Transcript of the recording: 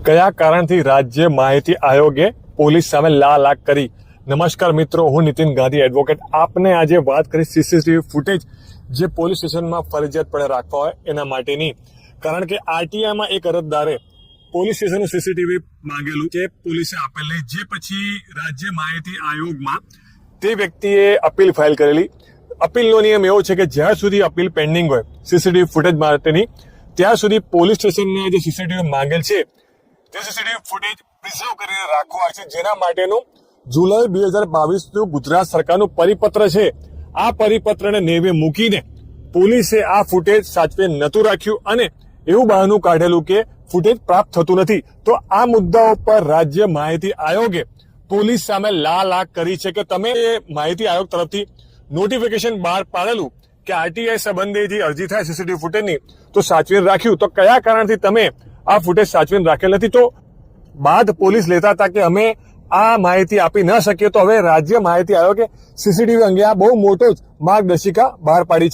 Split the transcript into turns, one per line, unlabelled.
કયા કારણથી રાજ્ય માહિતી આયોગે પોલીસ સામે લાલાક કરી? નમસ્કાર મિત્રો, હું નીતિન ગાંધી એડવોકેટ. આપને આજે વાત કરી સીસીટીવી ફૂટેજ જે પોલીસ સ્ટેશનમાં ફરજિયાતપણે રાખવા હોય એના માટેની. કારણ કે આરટીઆઈમાં એક અરજદારે પોલીસ સ્ટેશનનું સીસીટીવી માંગેલું જે પોલીસે આપેલ નહીં, જે પછી રાજ્ય માહિતી આયોગમાં તે વ્યક્તિએ અપીલ ફાઇલ કરેલી. અપીલનો નિયમ એવો છે કે જ્યાં સુધી અપીલ પેન્ડિંગ હોય સીસીટીવી ફૂટેજ માટેની, ત્યાં સુધી પોલીસ સ્ટેશનને જે સીસીટીવી માંગેલ છે તે સીસીટીવી ફૂટેજ પ્રિઝર્વ કરીને રાખવા છે, જેના માટેનું જુલાઈ 2022 ગુજરાત સરકારનું પરિપત્ર છે. આ પરિપત્રને નેવે મૂકીને પોલીસે આ ફૂટેજ સાચવે નતું રાખ્યું અને એવું બહાનું કાઢેલું કે ફૂટેજ પ્રાપ્ત થતું નથી. તો આ મુદ્દાઓ પર રાજ્ય માહિતી આયોગે પોલીસ સામે લાલાક કરી છે કે તમે માહિતી આયોગ તરફથી નોટિફિકેશન બહાર પાડેલું કે આરટીઆઈ સંબંધે જે અરજી થાય સીસીટીવી ફૂટેજની તો સાચવીને રાખ્યું, તો કયા કારણથી તમે આ ફૂટેજ સાચવીને રાખેલ નથી? તો બાદ પોલીસ લેતા હતા કે અમે આ માહિતી આપી ન શકીએ. તો હવે રાજ્ય માહિતી આયોગે સીસીટીવી અંગે આ બહુ મોટો જ માર્ગદર્શિકા બહાર પાડી છે.